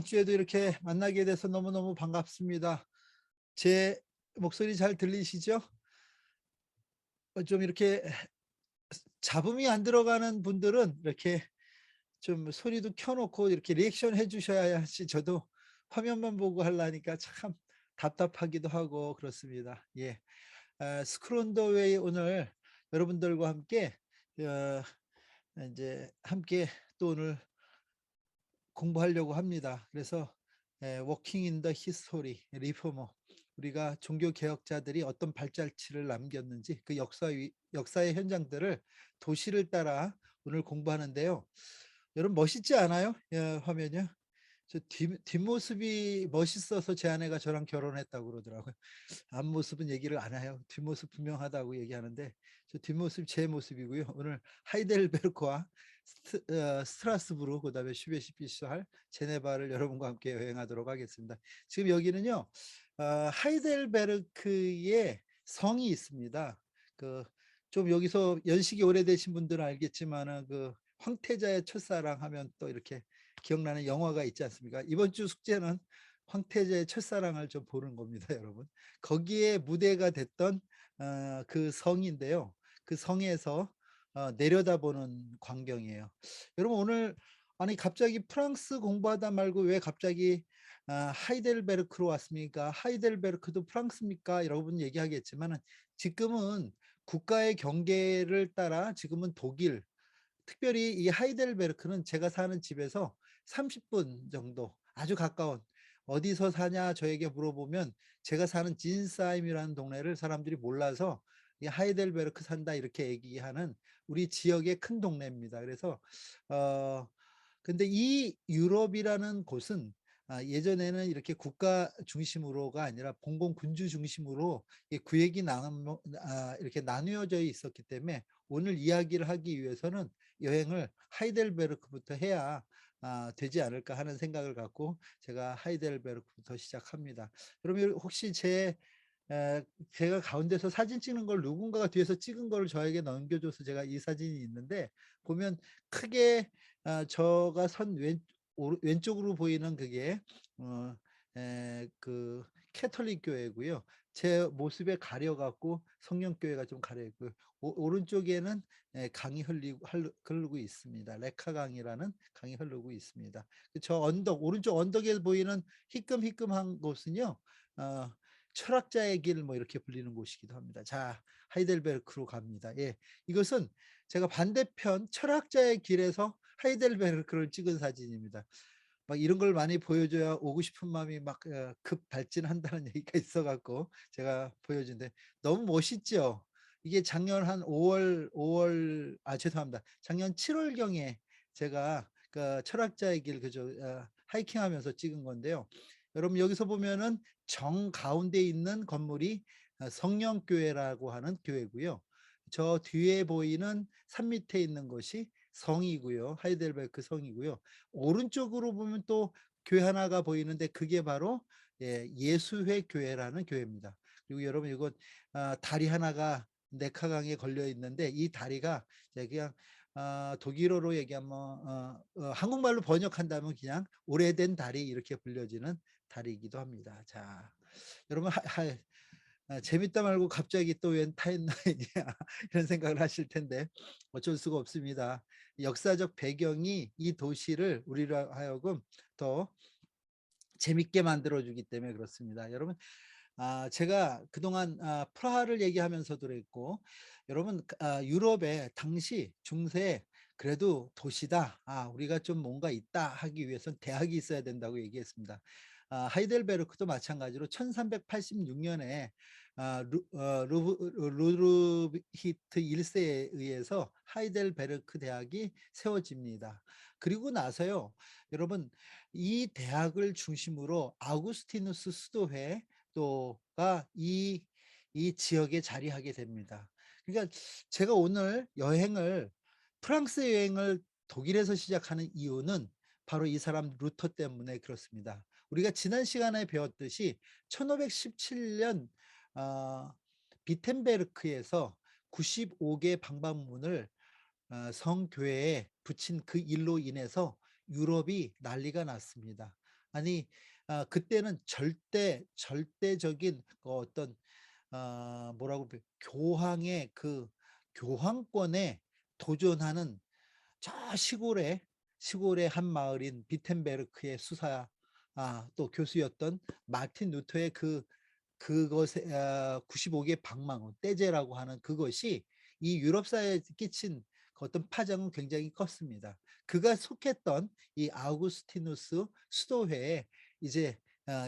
주에도 이렇게 만나게 돼서 너무너무 반갑습니다. 제 목소리 잘 들리시죠? 좀 이렇게 잡음이 안 들어가는 분들은 이렇게 좀 소리도 켜 놓고 이렇게 리액션 해 주셔야지 저도 화면만 보고 하려니까 참 답답하기도 하고 그렇습니다. 예. 스쿨 온 더 웨이 오늘 여러분들과 함께 어 인제 함께 또 오늘 공부하려고 합니다. 그래서 워킹 인 더 히스토리 리포머, 우리가 종교 개혁자들이 어떤 발자취를 남겼는지 그 역사의 현장들을 도시를 따라 오늘 공부하는데요. 여러분 멋있지 않아요? 화면이요? 저 뒷모습이 멋있어서 제 아내가 저랑 결혼했다고 그러더라고요. 앞모습은 얘기를 안 해요. 뒷모습 분명하다고 얘기하는데 저 뒷모습 제 모습이고요. 오늘 하이델베르크와 스트라스부르, 그다음에 슈베시피시할 제네바를 여러분과 함께 여행하도록 하겠습니다. 지금 여기는요. 하이델베르크의 성이 있습니다. 그 좀 여기서 연식이 오래되신 분들은 알겠지만은 그 황태자의 첫사랑 하면 또 이렇게 기억나는 영화가 있지 않습니까? 이번 주 숙제는 황태자의 첫사랑을 좀 보는 겁니다, 여러분. 거기에 무대가 됐던 그 성인데요. 그 성에서 내려다보는 광경이에요. 여러분 오늘 아니 갑자기 프랑스 공부하다 말고 왜 갑자기 하이델베르크로 왔습니까? 하이델베르크도 프랑스입니까? 여러분 얘기하겠지만은 지금은 국가의 경계를 따라 지금은 독일, 특별히 이 하이델베르크는 제가 사는 집에서 30분 정도 아주 가까운, 어디서 사냐 저에게 물어보면 제가 사는 진사임이라는 동네를 사람들이 몰라서 이 하이델베르크 산다 이렇게 얘기하는 우리 지역의 큰 동네입니다. 그래서 어 근데 이 유럽이라는 곳은 예전에는 이렇게 국가 중심으로가 아니라 공공 군주 중심으로 이 구역이 이렇게 나누어져 있었기 때문에 오늘 이야기를 하기 위해서는 여행을 하이델베르크부터 해야 되지 않을까 하는 생각을 갖고 제가 하이델베르크부터 시작합니다. 그러면 혹시 에 제가 가운데서 사진 찍는 걸 누군가가 뒤에서 찍은 거를 저에게 넘겨줘서 제가 이 사진이 있는데 보면 크게 저가 선 왼쪽으로 보이는 그게 어 그 캐톨릭 교회고요. 제 모습에 가려 갖고 성령교회가 좀 가려 있고요. 오른쪽에는 강이 흐르고 있습니다. 레카 강이라는 강이 흐르고 있습니다. 저 언덕, 오른쪽 언덕에 보이는 희끔희끔한 곳은요. 어 철학자의 길 뭐 이렇게 불리는 곳이기도 합니다. 자, 하이델베르크로 갑니다. 예. 이것은 제가 반대편 철학자의 길에서 하이델베르크를 찍은 사진입니다. 막 이런 걸 많이 보여줘야 오고 싶은 마음이 막 급 발진한다는 얘기가 있어 갖고 제가 보여준데 너무 멋있죠. 이게 작년 한 5월 죄송합니다. 작년 7 월경에 제가 그 철학자의 길 그저 하이킹하면서 찍은 건데요. 여러분 여기서 보면은 정가운데 있는 건물이 성령교회라고 하는 교회고요. 저 뒤에 보이는 산 밑에 있는 것이 성이고요. 하이델베르크 성이고요. 오른쪽으로 보면 또 교회 하나가 보이는데 그게 바로 예수회 교회라는 교회입니다. 그리고 여러분 이거 다리 하나가 네카강에 걸려 있는데 이 다리가 이제 그냥 독일어로 얘기하면 한국말로 번역한다면 그냥 오래된 다리 이렇게 불려지는 다리이기도 합니다. 자, 여러분 재밌다 말고 갑자기 또 웬 타임라인이야 이런 생각을 하실 텐데 어쩔 수가 없습니다. 역사적 배경이 이 도시를 우리로 하여금 더 재밌게 만들어 주기 때문에 그렇습니다. 여러분 제가 그동안 프라하를 얘기하면서도 그랬고 여러분 유럽의 당시 중세 그래도 도시다. 우리가 좀 뭔가 있다 하기 위해선 대학이 있어야 된다고 얘기했습니다. 하이델베르크도 마찬가지로 1386년에 루드히트 1세에 의해서 하이델베르크 대학이 세워집니다. 그리고 나서요. 여러분 이 대학을 중심으로 아우구스티누스 수도회 또가 이 지역에 자리하게 됩니다. 그러니까 제가 오늘 프랑스 여행을 독일에서 시작하는 이유는 바로 이 사람 루터 때문에 그렇습니다. 우리가 지난 시간에 배웠듯이 1517년 어 비텐베르크에서 95개 방방문을 성교회에 붙인 그 일로 인해서 유럽이 난리가 났습니다. 아니 그때는 절대적인 그 어떤 뭐라고 교황의 그 교황권에 도전하는 저 시골의 한 마을인 비텐베르크의 수사 또 교수였던 마틴 루터의 그것에 95개 방망론 떼제라고 하는 그것이 이 유럽 사회에 끼친 그 어떤 파장은 굉장히 컸습니다. 그가 속했던 이 아우구스티누스 수도회에 이제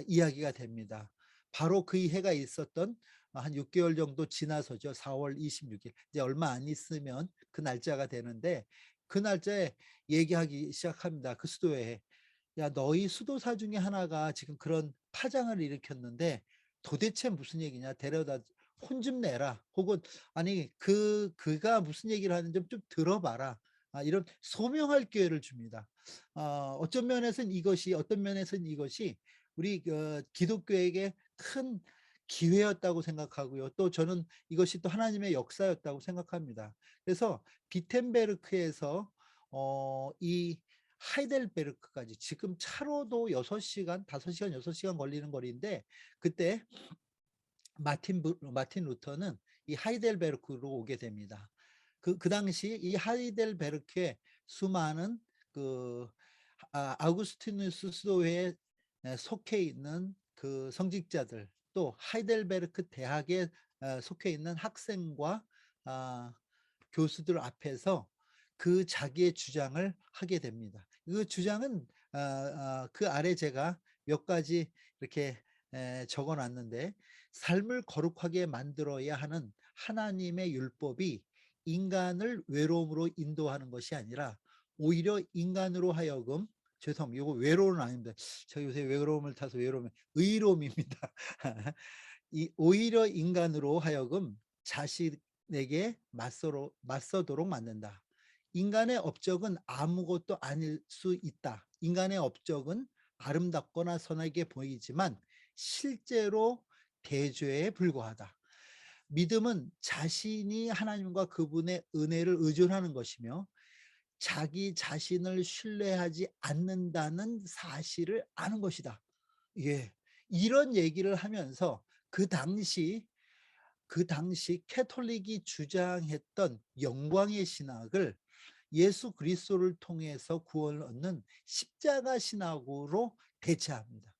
이야기가 됩니다. 바로 그 해가 있었던 한 6개월 정도 지나서죠. 4월 26일 이제 얼마 안 있으면 그 날짜가 되는데 그 날짜에 얘기하기 시작합니다. 그 수도회에. 야, 너희 수도사 중에 하나가 지금 그런 파장을 일으켰는데 도대체 무슨 얘기냐? 데려다 혼 좀 내라. 혹은 아니 그가 무슨 얘기를 하는지 좀 들어봐라. 이런 소명할 기회를 줍니다. 어떤 면에서는 이것이 우리 기독교에게 큰 기회였다고 생각하고요. 또 저는 이것이 또 하나님의 역사였다고 생각합니다. 그래서 비텐베르크에서 이 하이델베르크까지 지금 차로도 6시간, 5시간, 6시간 걸리는 거리인데 그때 마틴 루터는 이 하이델베르크로 오게 됩니다. 그 당시 이 하이델베르크에 수많은 그 아우구스티누스 수도회에 속해 있는 그 성직자들 또 하이델베르크 대학에 속해 있는 학생과 아, 교수들 앞에서 그 자기의 주장을 하게 됩니다. 그 주장은 그 아래 제가 몇 가지 이렇게 적어 놨는데 삶을 거룩하게 만들어야 하는 하나님의 율법이 인간을 외로움으로 인도하는 것이 아니라 오히려 인간으로 하여금 죄송합니다. 이거 외로움은 아닙니다. 제가 요새 외로움을 타서 의로움입니다. 이 오히려 인간으로 하여금 자신에게 맞서도록 만든다. 인간의 업적은 아무것도 아닐 수 있다. 인간의 업적은 아름답거나 선하게 보이지만 실제로 대죄에 불과하다. 믿음은 자신이 하나님과 그분의 은혜를 의존하는 것이며 자기 자신을 신뢰하지 않는다는 사실을 아는 것이다. 예. 이런 얘기를 하면서 그 당시 캐톨릭이 주장했던 영광의 신학을 예수 그리스도를 통해서 구원을 얻는 십자가 신학으로 대체합니다.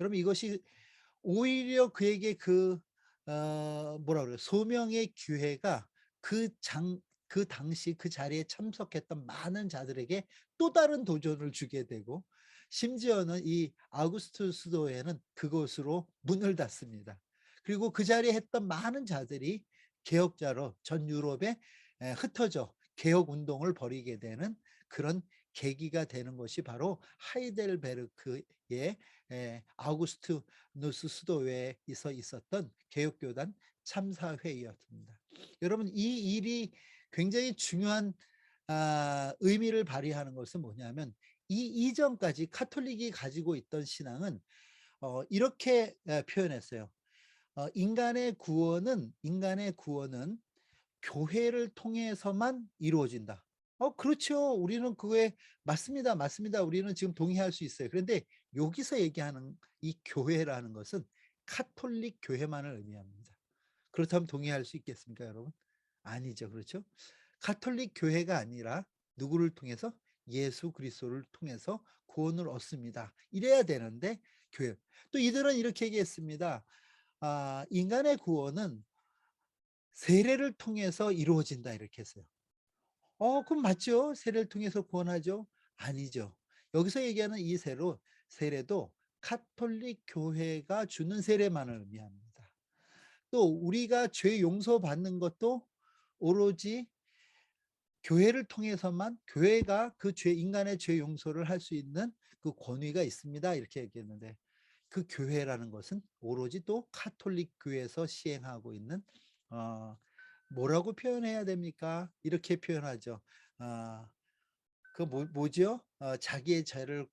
여러분 이것이 오히려 그에게 뭐라 그래요? 소명의 기회가 그 당시 그 자리에 참석했던 많은 자들에게 또 다른 도전을 주게 되고 심지어는 이 아우구스투스도에는 그것으로 문을 닫습니다. 그리고 그 자리에 했던 많은 자들이 개혁자로 전 유럽에 흩어져 개혁 운동을 벌이게 되는 그런 계기가 되는 것이 바로 하이델베르크의 아우구스투누스 수도회에 있었던 개혁교단 참사회의였습니다. 여러분 이 일이 굉장히 중요한 의미를 발휘하는 것은 뭐냐면 이 이전까지 카톨릭이 가지고 있던 신앙은 이렇게 표현했어요. 인간의 구원은 교회를 통해서만 이루어진다. 그렇죠. 우리는 그거에 맞습니다. 맞습니다. 우리는 지금 동의할 수 있어요. 그런데 여기서 얘기하는 이 교회라는 것은 카톨릭 교회만을 의미합니다. 그렇다면 동의할 수 있겠습니까, 여러분? 아니죠. 그렇죠? 카톨릭 교회가 아니라 누구를 통해서? 예수 그리스도를 통해서 구원을 얻습니다. 이래야 되는데 교회. 또 이들은 이렇게 얘기했습니다. 인간의 구원은 세례를 통해서 이루어진다 이렇게 했어요. 그럼 맞죠? 세례를 통해서 구원하죠? 아니죠. 여기서 얘기하는 이 세례도 카톨릭 교회가 주는 세례만을 의미합니다. 또 우리가 죄 용서받는 것도 오로지 교회를 통해서만 교회가 인간의 죄 용서를 할 수 있는 그 권위가 있습니다. 이렇게 얘기했는데 그 교회라는 것은 오로지 또 카톨릭 교회에서 시행하고 있는 어, 뭐라고 표현해야 됩니까? 이렇게 표현하죠. 아, 뭐죠? 자기의 죄를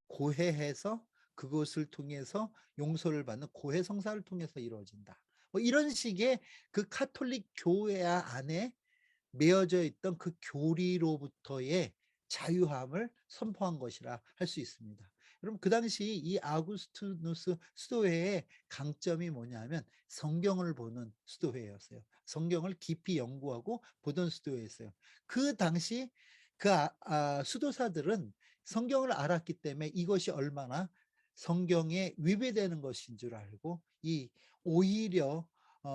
고해해서 그것을 통해서 용서를 받는 고해 성사를 통해서 이루어진다. 뭐 이런 식의 그 카톨릭 교회 안에 매어져 있던 그 교리로부터의 자유함을 선포한 것이라 할 수 있습니다. 여러분 그 당시 이 아구스투누스 수도회의 강점이 뭐냐면 성경을 보는 수도회였어요. 성경을 깊이 연구하고 보던 수도회였어요. 그 당시 수도사들은 성경을 알았기 때문에 이것이 얼마나 성경에 위배되는 것인 줄 알고 오히려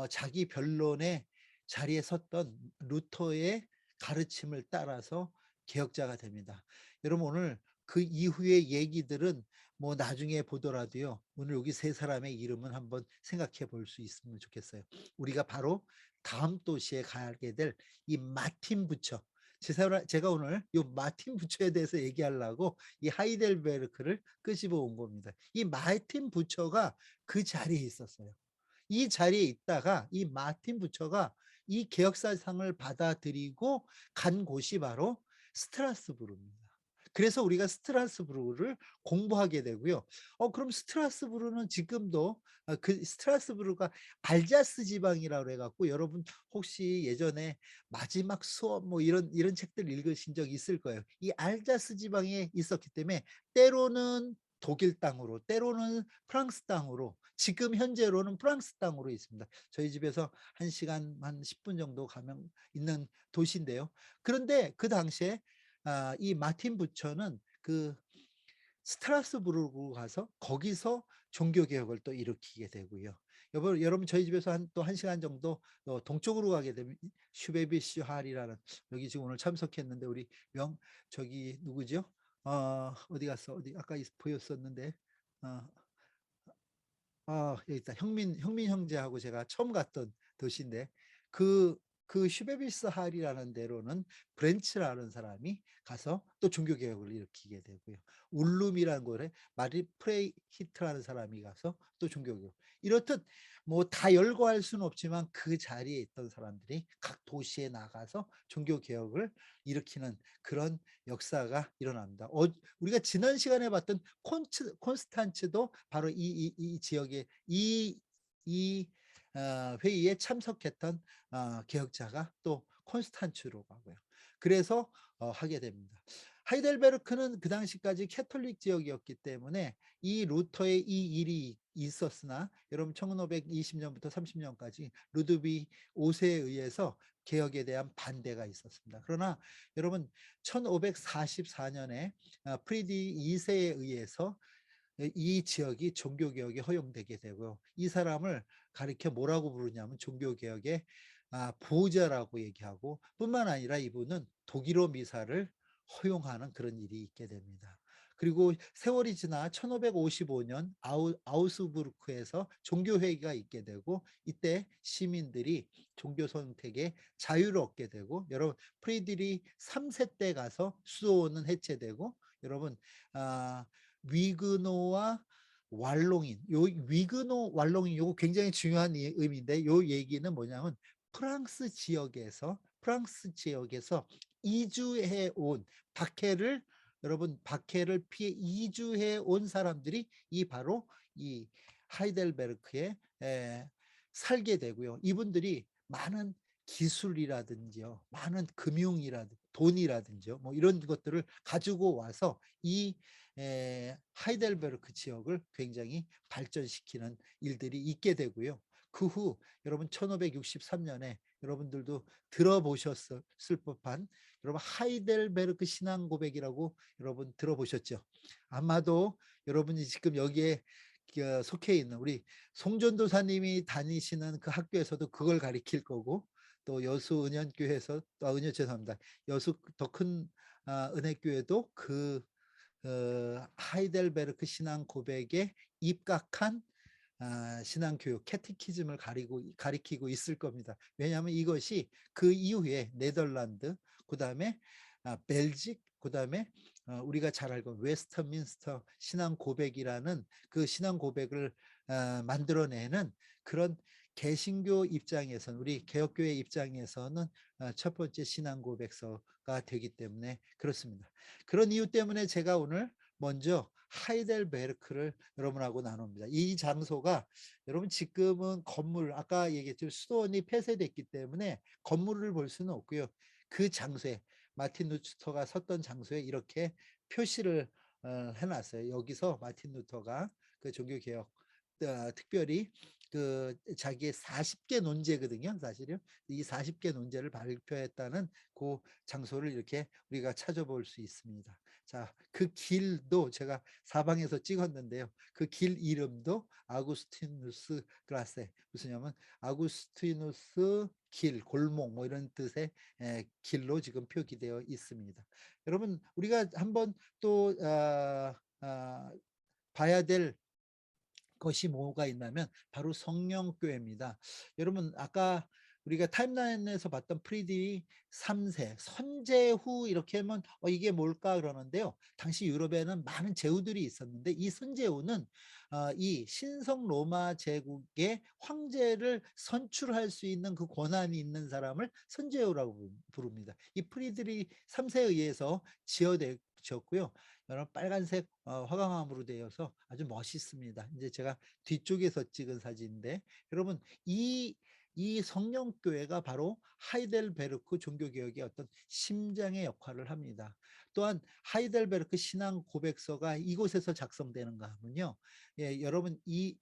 자기 변론의 자리에 섰던 루터의 가르침을 따라서 개혁자가 됩니다. 여러분 오늘 그 이후의 얘기들은 뭐 나중에 보더라도요. 오늘 여기 세 사람의 이름은 한번 생각해 볼 수 있으면 좋겠어요. 우리가 바로 다음 도시에 가게 될 이 마틴 부처. 제가 오늘 이 마틴 부처에 대해서 얘기하려고 이 하이델베르크를 끄집어 온 겁니다. 이 마틴 부처가 그 자리에 있었어요. 이 자리에 있다가 이 마틴 부처가 이 개혁사상을 받아들이고 간 곳이 바로 스트라스부르입니다. 그래서 우리가 스트라스부르를 공부하게 되고요. 그럼 스트라스부르는 지금도 그 스트라스부르가 알자스 지방이라고 그래 갖고 여러분 혹시 예전에 마지막 수업 뭐 이런 책들 읽으신 적 있을 거예요. 이 알자스 지방에 있었기 때문에 때로는 독일 땅으로 때로는 프랑스 땅으로 지금 현재로는 프랑스 땅으로 있습니다. 저희 집에서 1시간 한 10분 정도 가면 있는 도시인데요. 그런데 그 당시에 이 마틴 부처는 그 스트라스부르크로 가서 거기서 종교 개혁을 또 일으키게 되고요. 여러분 저희 집에서 또 1시간 정도 동쪽으로 가게 되면 슈베비시 할이라는 여기 지금 오늘 참석했는데 우리 저기 누구죠? 어디 갔어? 어디 아까 보였었는데 어, 여기 있다. 형민 형제하고 제가 처음 갔던 도시인데 그 슈베비스 할이라는 데로는 브렌츠라는 사람이 가서 또 종교 개혁을 일으키게 되고요. 울룸이라는 곳에 마리 프레히트라는 사람이 가서 또 종교 개혁. 이렇듯 뭐 다 열거할 수는 없지만 그 자리에 있던 사람들이 각 도시에 나가서 종교 개혁을 일으키는 그런 역사가 일어납니다. 우리가 지난 시간에 봤던 콘스탄츠도 바로 이 지역에 이 회의에 참석했던 개혁자가 또 콘스탄츠로 가고요. 그래서 하게 됩니다. 하이델베르크는 그 당시까지 캐톨릭 지역이었기 때문에 이 루터의 이 일이 있었으나 여러분 1520년부터 30년까지 루드비 5세에 의해서 개혁에 대한 반대가 있었습니다. 그러나 여러분 1544년에 프리디 2세에 의해서 이 지역이 종교개혁이 허용되게 되고요. 이 사람을 가리켜 뭐라고 부르냐면 종교개혁의 보호자라고 얘기하고 뿐만 아니라 이분은 독일어 미사를 허용하는 그런 일이 있게 됩니다. 그리고 세월이 지나 1555년 아우스부르크에서 종교회의가 있게 되고 이때 시민들이 종교 선택에 자유를 얻게 되고 여러분 프리드리 3세 때 가서 수도원은 해체되고 여러분 위그노와 왈롱인 위그노 왈롱인 요거 굉장히 중요한 의미인데 요 얘기는 뭐냐면 프랑스 지역에서 이주해 온 박해를 여러분 박해를 피해 이주해 온 사람들이 바로 이 하이델베르크에 살게 되고요. 이분들이 많은 기술이라든지요, 많은 금융이라든지 돈이라든지요, 뭐 이런 것들을 가지고 와서 이 하이델베르크 지역을 굉장히 발전시키는 일들이 있게 되고요. 그 후 여러분 1563년에 여러분들도 들어보셨을 법한 여러분 하이델베르크 신앙 고백이라고 여러분 들어보셨죠? 아마도 여러분이 지금 여기에 속해 있는 우리 송전도사님이 다니시는 그 학교에서도 그걸 가리킬 거고 또 여수 은현교회에서 은현 죄송합니다. 여수 더 큰 은혜교회도 그 하이델베르크 신앙 고백에 입각한 신앙교육 캐티키즘을 가리키고 있을 겁니다. 왜냐하면 이것이 그 이후에 네덜란드, 그 다음에 벨직, 그 다음에 우리가 잘 알고 웨스터민스터 신앙 고백이라는 그 신앙 고백을 만들어내는 그런 개신교 입장에서는 우리 개혁교회 입장에서는 첫 번째 신앙 고백서가 되기 때문에 그렇습니다. 그런 이유 때문에 제가 오늘 먼저 하이델베르크를 여러분하고 나눕니다. 이 장소가 여러분 지금은 건물 아까 얘기했죠. 수도원이 폐쇄됐기 때문에 건물을 볼 수는 없고요. 그 장소에 마틴 루터가 섰던 장소에 이렇게 표시를 해놨어요. 여기서 마틴 루터가 그 종교개혁 특별히 그 자기의 40개 논제거든요. 사실은 이 40개 논제를 발표했다는 그 장소를 이렇게 우리가 찾아볼 수 있습니다. 자, 그 길도 제가 사방에서 찍었는데요. 그 길 이름도 아구스티누스 그라세, 무슨냐면 아구스티누스 길, 골목 뭐 이런 뜻의 길로 지금 표기되어 있습니다. 여러분 우리가 한번 또 봐야 될 것이 뭐가 있냐면 바로 성령교회입니다. 여러분 아까 우리가 타임라인에서 봤던 프리드리 3세 선제후 이렇게 하면 이게 뭘까 그러는데요. 당시 유럽에는 많은 제후들이 있었는데 이 선제후는 이 신성 로마 제국의 황제를 선출할 수 있는 그 권한이 있는 사람을 선제후라고 부릅니다. 이 프리드리 3세에 의해서 지었고요. 여러분 빨간색 화강암으로 되어서 아주 멋있습니다. 이제 제가 뒤쪽에서 찍은 사진인데 여러분 이 성령교회가 바로 하이델베르크 종교개혁의 어떤 심장의 역할을 합니다. 또한 하이델베르크 신앙 고백서가 이곳에서 작성되는가 하면요. 예, 여러분 이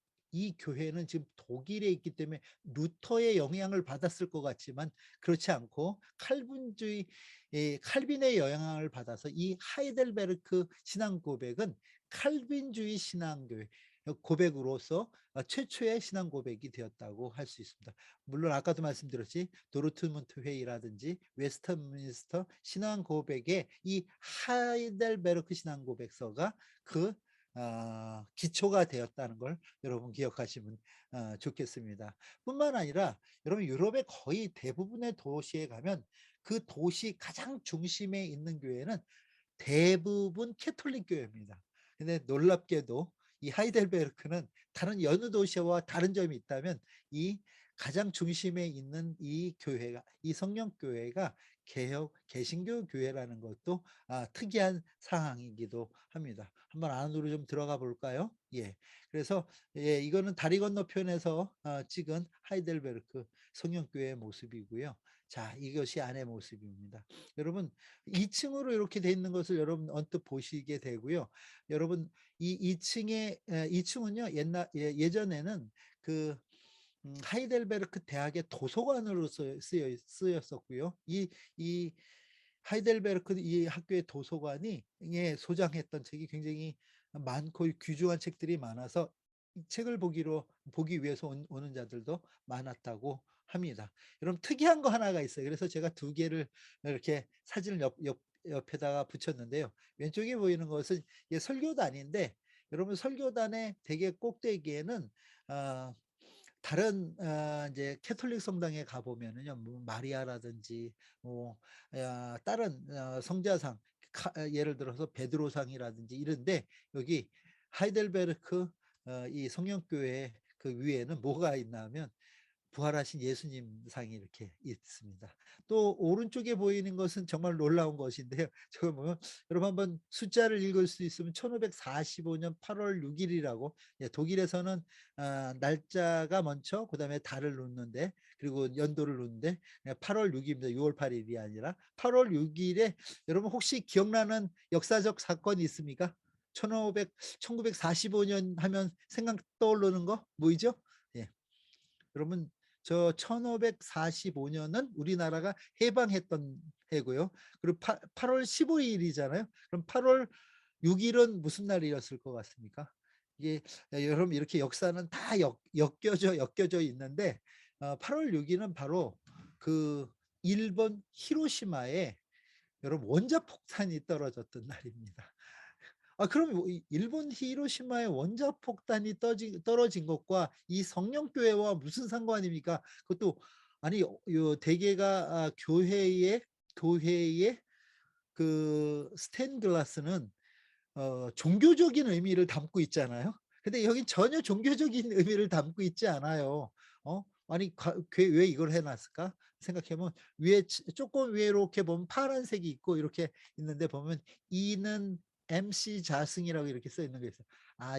교회는 지금 독일에 있기 때문에 루터의 영향을 받았을 것 같지만 그렇지 않고 칼빈의 영향을 받아서 이 하이델베르크 신앙 고백은 칼빈주의 신앙교회 고백으로서 최초의 신앙 고백이 되었다고 할 수 있습니다. 물론 아까도 말씀드렸지 도르트문트 회의라든지 웨스트민스터 신앙 고백의 이 하이델베르크 신앙 고백서가 그 기초가 되었다는 걸 여러분 기억하시면 좋겠습니다. 뿐만 아니라 여러분 유럽의 거의 대부분의 도시에 가면 그 도시 가장 중심에 있는 교회는 대부분 캐톨릭 교회입니다. 근데 놀랍게도 이 하이델베르크는 다른 여느 도시와 다른 점이 있다면 이 가장 중심에 있는 이 교회가 이 성령교회가 개신교 교회라는 것도 특이한 상황이기도 합니다. 한번 안으로 좀 들어가 볼까요? 예. 그래서 예, 이거는 다리 건너편에서 찍은 하이델베르크 성령교회의 모습이고요. 자, 이것이 안의 모습입니다. 여러분 2층으로 이렇게 돼 있는 것을 여러분 언뜻 보시게 되고요. 여러분 이 2층은요 예전에는 그 하이델베르크 대학의 도서관으로 쓰였었고요. 이 하이델베르크 이 학교의 도서관이 소장했던 책이 굉장히 많고 귀중한 책들이 많아서 이 책을 보기 위해서 오는 자들도 많았다고 합니다. 여러분 특이한 거 하나가 있어요. 그래서 제가 두 개를 이렇게 사진을 옆에다가 붙였는데요. 왼쪽에 보이는 것은 설교단인데 여러분 설교단의 대개 꼭대기에는 다른 이제 캐톨릭 성당에 가 보면은요, 뭐 마리아라든지 뭐 다른 성자상 예를 들어서 베드로상이라든지 이런데 여기 하이델베르크 이 성령교회 그 위에는 뭐가 있냐면 부활하신 예수님 상이 이렇게 있습니다. 또 오른쪽에 보이는 것은 정말 놀라운 것인데요. 저거 보면 여러분 한번 숫자를 읽을 수 있으면 1545년 8월 6일이라고 독일에서는 날짜가 먼저 그다음에 달을 놓는데 그리고 연도를 놓는데 8월 6일입니다. 6월 8일이 아니라 8월 6일에 여러분 혹시 기억나는 역사적 사건이 있습니까? 1945년 하면 생각 떠오르는 거 뭐이죠? 예. 여러분 저 1545년은 우리나라가 해방했던 해고요. 그리고 8월 15일이잖아요. 그럼 8월 6일은 무슨 날이었을 것 같습니까? 이게 여러분 이렇게 역사는 다 엮여져 있는데 8월 6일은 바로 그 일본 히로시마에 여러분 원자폭탄이 떨어졌던 날입니다. 그럼 일본 히로시마의 원자폭탄이 떨어진 것과 이 성령교회와 무슨 상관입니까? 그것도 아니 요 대개가 교회의 그 스테인글라스는 종교적인 의미를 담고 있잖아요. 근데 여긴 전혀 종교적인 의미를 담고 있지 않아요. 아니 왜 이걸 해놨을까? 생각해보면 조금 위에 이렇게 보면 파란색이 있고 이렇게 있는데 보면 이는 MC 자승이라고 이렇게 써 있는 게 있어요.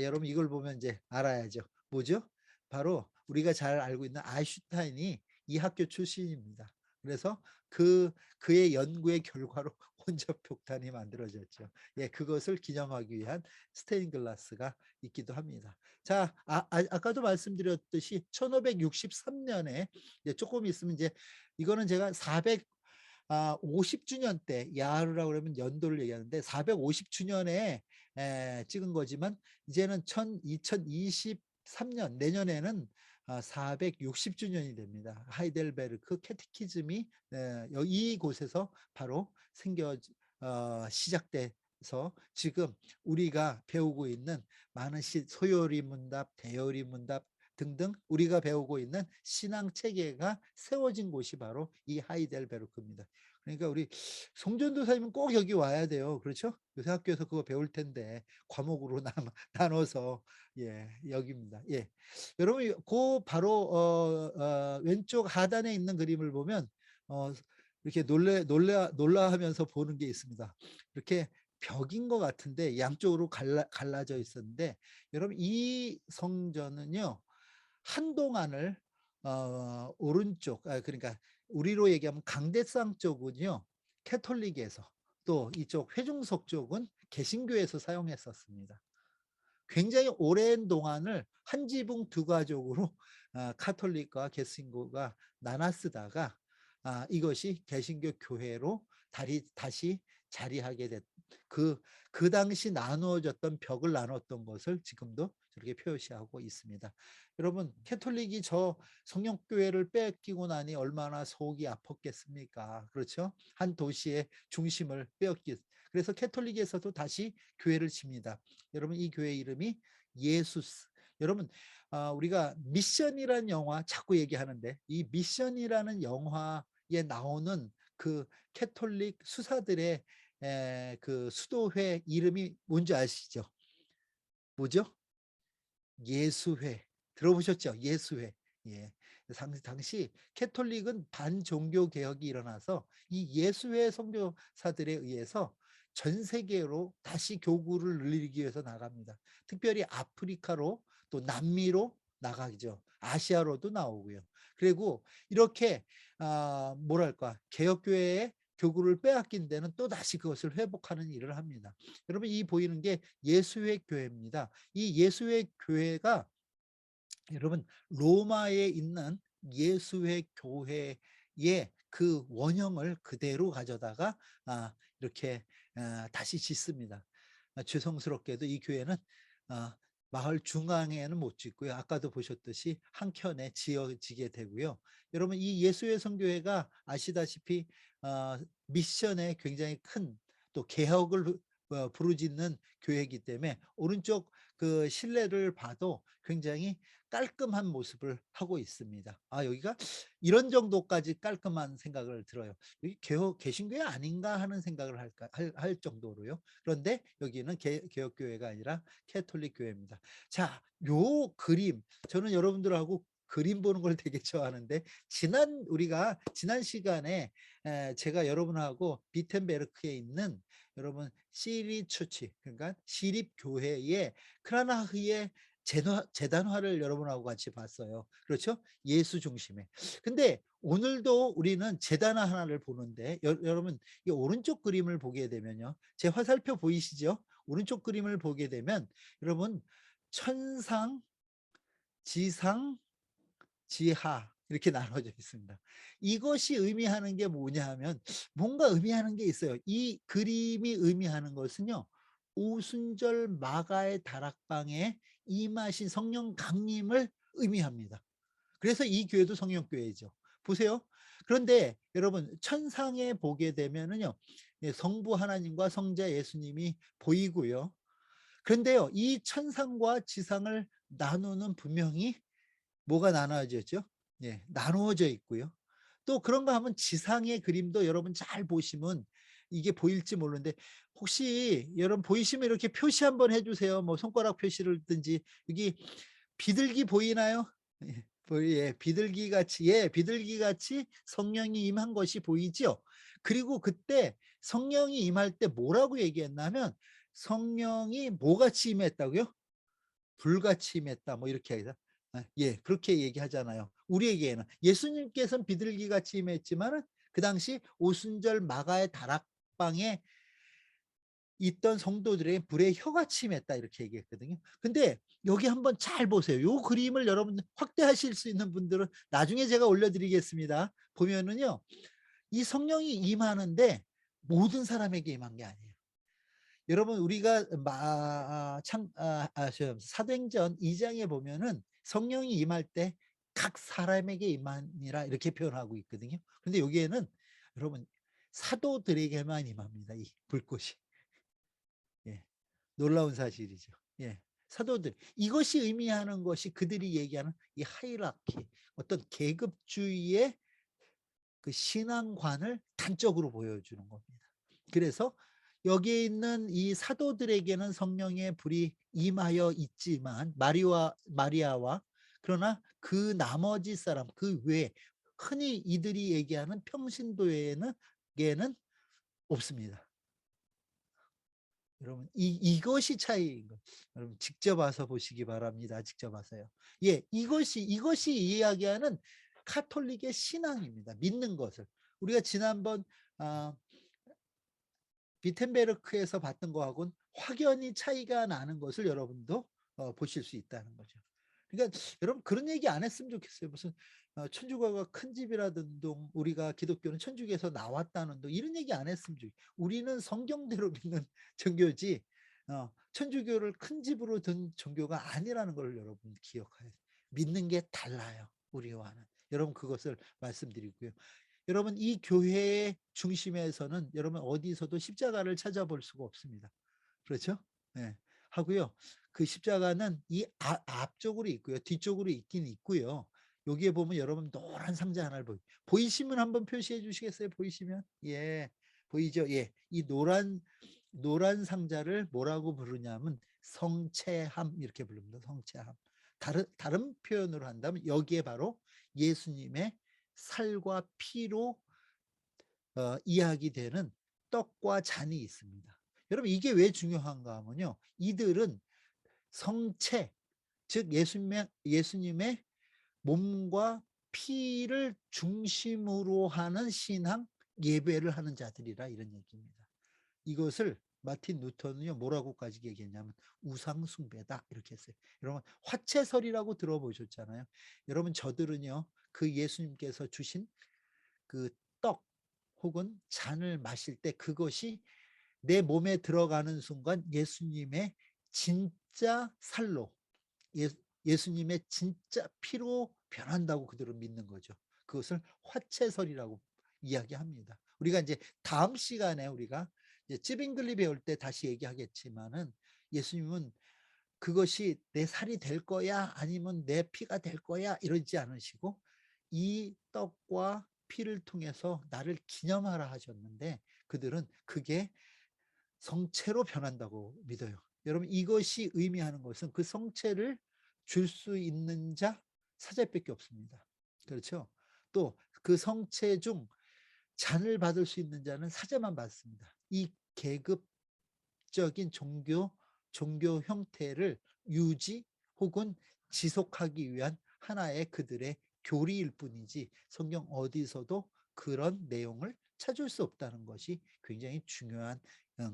여러분 이걸 보면 이제 알아야죠. 뭐죠? 바로 우리가 잘 알고 있는 아인슈타인이 이 학교 출신입니다. 그래서 그의 연구의 결과로 원자폭탄이 만들어졌죠. 예, 그것을 기념하기 위한 스테인 글라스가 있기도 합니다. 자, 아까도 말씀드렸듯이 1563년에 조금 있으면 이제 이거는 제가 50주년 때 야하루라고 그러면 연도를 얘기하는데 450주년에 찍은 거지만 이제는 2023년 내년에는 460주년이 됩니다. 하이델베르크 캐티키즘이 이곳에서 바로 시작돼서 지금 우리가 배우고 있는 많은 소요리 문답, 대요리 문답 등등 우리가 배우고 있는 신앙 체계가 세워진 곳이 바로 이 하이델베르크입니다. 그러니까 우리 송전도사님은 꼭 여기 와야 돼요. 그렇죠? 요새 학교에서 그거 배울 텐데 과목으로 나눠서 여기입니다. 예. 여러분 그 바로 왼쪽 하단에 있는 그림을 보면 이렇게 놀라하면서 보는 게 있습니다. 이렇게 벽인 것 같은데 양쪽으로 갈라져 있었는데 여러분 이 성전은요 한동안을 오른쪽 그러니까 우리로 얘기하면 강대상 쪽은요 캐톨릭에서 또 이쪽 회중석 쪽은 개신교에서 사용했었습니다. 굉장히 오랜 동안을 한 지붕 두 가족으로 카톨릭과 개신교가 나눠 쓰다가 이것이 개신교 교회로 다시 자리하게 됐. 그 당시 나누어졌던 벽을 나눴던 것을 지금도 저렇게 표시하고 있습니다. 여러분 캐톨릭이 저 성령교회를 뺏기고 나니 얼마나 속이 아팠겠습니까? 그렇죠? 한 도시의 중심을 빼앗기. 그래서 캐톨릭에서도 다시 교회를 칩니다. 여러분 이 교회 이름이 예수스. 여러분 우리가 미션이라는 영화 자꾸 얘기하는데 이 미션이라는 영화에 나오는 그 캐톨릭 수사들의 그 수도회 이름이 뭔지 아시죠? 뭐죠? 예수회. 들어보셨죠? 예수회. 예. 당시 캐톨릭은 반종교 개혁이 일어나서 이 예수회 선교사들에 의해서 전 세계로 다시 교구를 늘리기 위해서 나갑니다. 특별히 아프리카로 또 남미로 나가죠. 아시아로도 나오고요. 그리고 이렇게 뭐랄까 개혁교회의 교구를 빼앗긴 데는 또 다시 그것을 회복하는 일을 합니다. 여러분 이 보이는 게 예수회 교회입니다. 이 예수회 교회가 여러분 로마에 있는 예수회 교회의 그 원형을 그대로 가져다가 이렇게 다시 짓습니다. 죄송스럽게도 이 교회는 마을 중앙에는 못 짓고요. 아까도 보셨듯이 한켠에 지어지게 되고요. 여러분 이 예수회 선교회가 아시다시피 미션에 굉장히 큰 또 개혁을 부르짖는 교회이기 때문에 오른쪽 그 실내를 봐도 굉장히 깔끔한 모습을 하고 있습니다. 여기가 이런 정도까지 깔끔한 생각을 들어요. 여기 개신교회 아닌가 하는 생각을 할 정도로요. 그런데 여기는 개혁교회가 아니라 캐톨릭 교회입니다. 자, 요 그림 저는 여러분들하고 그림 보는 걸 되게 좋아하는데 우리가 지난 시간에 제가 여러분하고 비텐베르크에 있는 여러분 시리처치 그러니까 시립교회의 크라나흐의 재단화를 여러분하고 같이 봤어요. 그렇죠? 예수 중심에. 근데 오늘도 우리는 재단화 하나를 보는데 여러분 이 오른쪽 그림을 보게 되면요. 제 화살표 보이시죠? 오른쪽 그림을 보게 되면 여러분 천상, 지상, 지하 이렇게 나눠져 있습니다. 이것이 의미하는 게 뭐냐 하면 뭔가 의미하는 게 있어요. 이 그림이 의미하는 것은요. 오순절 마가의 다락방에 임하신 성령 강림을 의미합니다. 그래서 이 교회도 성령교회죠. 보세요. 그런데 여러분 천상에 보게 되면은요. 성부 하나님과 성자 예수님이 보이고요. 그런데요. 이 천상과 지상을 나누는 분명히 뭐가 나눠졌죠? 나누어져 있고요. 또 그런가 하면 지상의 그림도 여러분 잘 보시면 이게 보일지 모르는데 혹시 여러분 보이시면 이렇게 표시 한번 해주세요. 뭐 손가락 표시를든지 여기 비둘기 보이나요? 비둘기 같이 성령이 임한 것이 보이죠. 그리고 그때 성령이 임할 때 뭐라고 얘기했냐면 성령이 뭐같이 임했다고요? 불같이 임했다. 뭐 이렇게 해서 그렇게 얘기하잖아요. 우리에게는 예수님께서는 비둘기같이 임했지만 그 당시 오순절 마가의 다락 다락방에 있던 성도들의 불에 혀가 침했다 이렇게 얘기했거든요. 근데 여기 한번 잘 보세요. 요 그림을 여러분 확대하실 수 있는 분들은 나중에 제가 올려드리겠습니다. 보면은요, 이 성령이 임하는데 모든 사람에게 임한 게 아니에요. 여러분 우리가 사도행전 2장에 보면은 성령이 임할 때 각 사람에게 임하니라 이렇게 표현하고 있거든요. 근데 여기에는 여러분 사도들에게만 임합니다. 이 불꽃이. 예. 놀라운 사실이죠. 예. 사도들. 이것이 의미하는 것이 그들이 얘기하는 이 하이라키, 어떤 계급주의의 그 신앙관을 단적으로 보여주는 겁니다. 그래서 여기에 있는 이 사도들에게는 성령의 불이 임하여 있지만 마리아와 그러나 그 나머지 사람 그 외에 흔히 이들이 얘기하는 평신도에는 게는 없습니다. 여러분 이것이 차이인 거예요. 여러분 직접 와서 보시기 바랍니다. 직접 와서요. 예, 이것이 이야기하는 카톨릭의 신앙입니다. 믿는 것을. 우리가 지난번 아 비텐베르크에서 봤던 거하고는 확연히 차이가 나는 것을 여러분도 보실 수 있다는 거죠. 그러니까 여러분 그런 얘기 안 했으면 좋겠어요. 무슨 천주교가 큰 집이라든 둥 우리가 기독교는 천주교에서 나왔다는 둥 이런 얘기 안 했으면 좋겠어요. 우리는 성경대로 믿는 종교지 천주교를 큰 집으로 든 종교가 아니라는 걸 여러분 기억해야 돼요. 믿는 게 달라요. 우리와는. 여러분 그것을 말씀드리고요. 여러분 이 교회의 중심에서는 여러분 어디서도 십자가를 찾아볼 수가 없습니다. 그렇죠? 네. 하고요. 그 십자가는 이 앞쪽으로 있고요. 뒤쪽으로 있긴 있고요. 여기에 보면 여러분 노란 상자 하나를 보이시면 한번 표시해 주시겠어요? 보이시면? 예. 보이죠? 예. 이 노란 상자를 뭐라고 부르냐면 성체함 이렇게 부릅니다. 성체함. 다른 표현으로 한다면 여기에 바로 예수님의 살과 피로 이야기되는 떡과 잔이 있습니다. 여러분 이게 왜 중요한가 하면요. 이들은 성체, 즉 예수님의 몸과 피를 중심으로 하는 신앙 예배를 하는 자들이라 이런 얘기입니다. 이것을 마틴 루터는요 뭐라고까지 얘기했냐면 우상 숭배다 이렇게 했어요. 여러분 화채설이라고 들어보셨잖아요. 여러분 저들은요 그 예수님께서 주신 그 떡 혹은 잔을 마실 때 그것이 내 몸에 들어가는 순간 예수님의 진짜 살로 예, 예수님의 진짜 피로 변한다고 그들은 믿는 거죠. 그것을 화채설이라고 이야기합니다. 우리가 이제 다음 시간에 우리가 이제 찌빙글리 배울 때 다시 얘기하겠지만은 예수님은 그것이 내 살이 될 거야 아니면 내 피가 될 거야 이러지 않으시고 이 떡과 피를 통해서 나를 기념하라 하셨는데 그들은 그게 성체로 변한다고 믿어요. 여러분 이것이 의미하는 것은 그 성체를 줄 수 있는 자 사제밖에 없습니다. 그렇죠? 또 그 성체 중 잔을 받을 수 있는 자는 사제만 받습니다. 이 계급적인 종교 형태를 유지 혹은 지속하기 위한 하나의 그들의 교리일 뿐이지 성경 어디서도 그런 내용을 찾을 수 없다는 것이 굉장히 중요한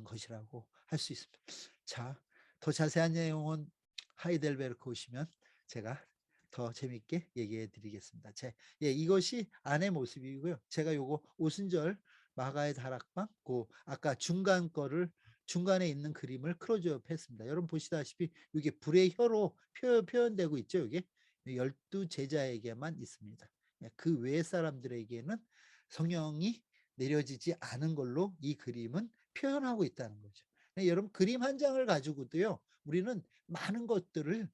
것이라고 할 수 있습니다. 자, 더 자세한 내용은 하이델베르크 오시면 제가 더 재밌게 얘기해 드리겠습니다. 이것이 안의 모습이고요. 제가 요거 오순절 마가의 다락방 아까 중간에 있는 그림을 클로즈업 했습니다. 여러분 보시다시피 이게 불의 혀로 표현되고 있죠. 이게 12 제자에게만 있습니다. 그 외 사람들에게는 성령이 내려지지 않은 걸로 이 그림은 표현하고 있다는 거죠. 여러분 그림 한 장을 가지고도요. 우리는 많은 것들을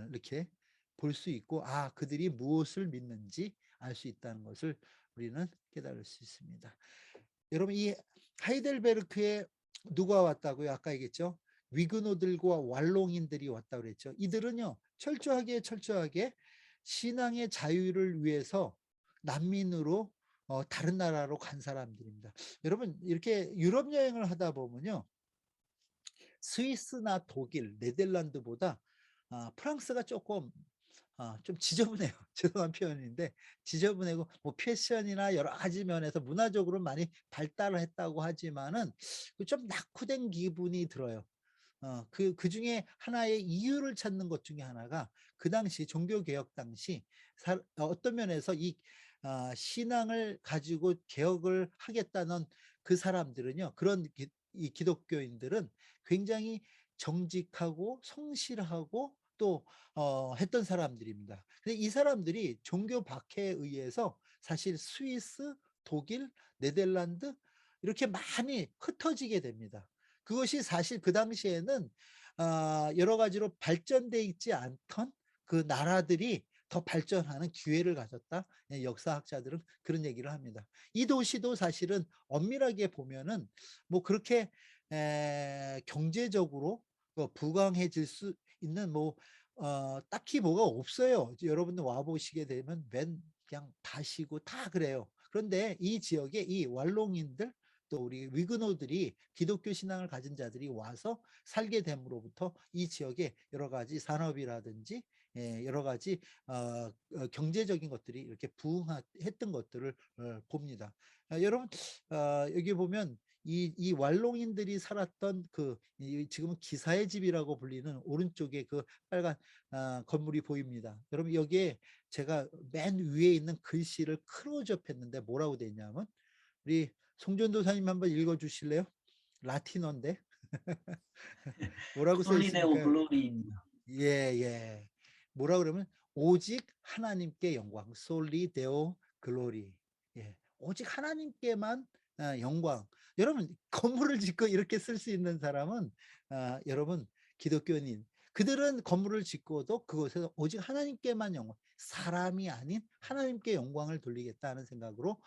이렇게 볼 수 있고 그들이 무엇을 믿는지 알 수 있다는 것을 우리는 깨달을 수 있습니다. 여러분 이 하이델베르크에 누가 왔다고요? 아까 얘기했죠. 위그노들과 왈롱인들이 왔다고 그랬죠. 이들은요 철저하게 신앙의 자유를 위해서 난민으로 다른 나라로 간 사람들입니다. 여러분 이렇게 유럽 여행을 하다 보면요 스위스나 독일, 네덜란드보다 프랑스가 조금 좀 지저분해요. 죄송한 표현인데 지저분하고 뭐 패션이나 여러 가지 면에서 문화적으로 많이 발달을 했다고 하지만은 좀 낙후된 기분이 들어요. 그중에 하나의 이유를 찾는 것 중에 하나가 그 당시 종교 개혁 당시 어떤 면에서 신앙을 가지고 개혁을 하겠다는 그 사람들은요. 이 기독교인들은 굉장히 정직하고 성실하고 또 했던 사람들입니다. 근데 이 사람들이 종교 박해에 의해서 사실 스위스, 독일, 네덜란드 이렇게 많이 흩어지게 됩니다. 그것이 사실 그 당시에는 여러 가지로 발전돼 있지 않던 그 나라들이 더 발전하는 기회를 가졌다. 예, 역사학자들은 그런 얘기를 합니다. 이 도시도 사실은 엄밀하게 보면은 뭐 그렇게 경제적으로 부강해질 수 있는 뭐 딱히 뭐가 없어요. 이제 여러분들 와 보시게 되면 그냥 밭이고 다 그래요. 그런데 이 지역에 이 왈롱인들 또 우리 위그노들이 기독교 신앙을 가진 자들이 와서 살게 됨으로부터 이 지역에 여러 가지 산업이라든지 여러 가지 경제적인 것들이 이렇게 부흥했던 것들을 봅니다. 여러분 여기 보면 이 왈롱인들이 살았던 지금은 기사의 집이라고 불리는 오른쪽에 그 빨간 건물이 보입니다. 여러분 여기에 제가 맨 위에 있는 글씨를 크로즈업 했는데 뭐라고 돼 있냐면 우리 송전도사님 한번 읽어 주실래요? 라틴어인데 뭐라고 써 솔리 데오 있습니까? 글로리입니다. 예, 예. 뭐라 그러면 오직 하나님께 영광. 솔리 데오 글로리. 예. 오직 하나님께만 영광. 여러분 건물을 짓고 이렇게 쓸 수 있는 사람은 여러분 기독교인. 그들은 건물을 짓고도 그곳에서 오직 하나님께만 영광. 사람이 아닌 하나님께 영광을 돌리겠다는 생각으로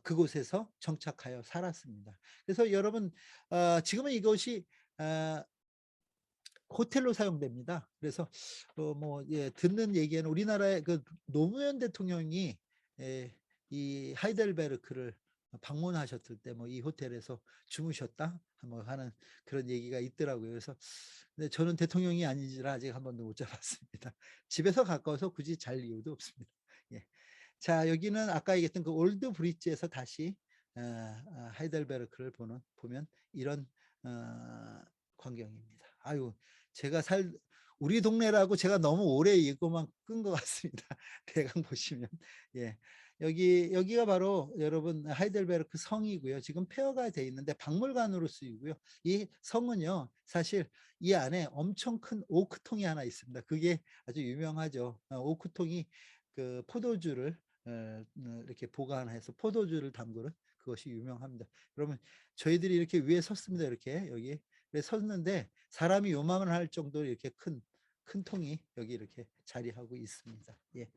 그곳에서 정착하여 살았습니다. 그래서 여러분 지금은 이것이 어, 호텔로 사용됩니다. 그래서 듣는 얘기는 우리나라의 그 노무현 대통령이 이 하이델베르크를 방문하셨을 때 뭐 이 호텔에서 주무셨다 뭐 하는 그런 얘기가 있더라고요. 그래서 근데 저는 대통령이 아닌지라 아직 한 번도 못 잡았습니다. 집에서 가까워서 굳이 잘 이유도 없습니다. 예. 자, 여기는 아까 얘기했던 그 올드 브릿지에서 다시 하이델베르크를 보면 이런 광경입니다. 아유, 제가 우리 동네라고 제가 너무 오래 이거만 끈 것 같습니다. 대강 보시면. 예. 여기가 바로 여러분 하이델베르크 성이고요. 지금 폐허가 돼 있는데 박물관으로 쓰이고요. 이 성은요, 사실 이 안에 엄청 큰 오크통이 하나 있습니다. 그게 아주 유명하죠. 오크통이 그 포도주를 이렇게 보관해서 포도주를 담그는 그것이 유명합니다. 그러면 저희들이 이렇게 위에 섰습니다. 이렇게 여기 섰는데 사람이 요만을 할 정도로 이렇게 큰 통이 여기 이렇게 자리하고 있습니다. 예.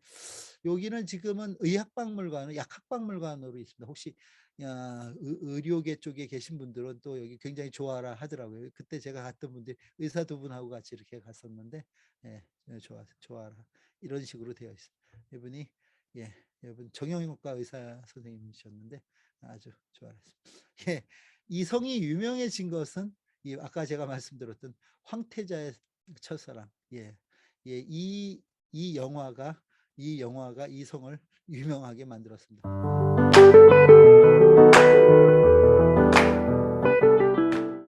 여기는 지금은 의학박물관, 약학박물관으로 있습니다. 혹시 의료계 쪽에 계신 분들은 또 여기 굉장히 좋아라 하더라고요. 그때 제가 갔던 분들이 의사 두 분하고 같이 이렇게 갔었는데 예, 좋아라 이런 식으로 되어 있습니다. 이분이 예, 여러분 정형외과 의사 선생님이셨는데 아주 좋아했습니다. 예, 이 성이 유명해진 것은 아까 제가 말씀드렸던 황태자의 첫사랑. 예, 예, 이 영화가 이 성을 유명하게 만들었습니다.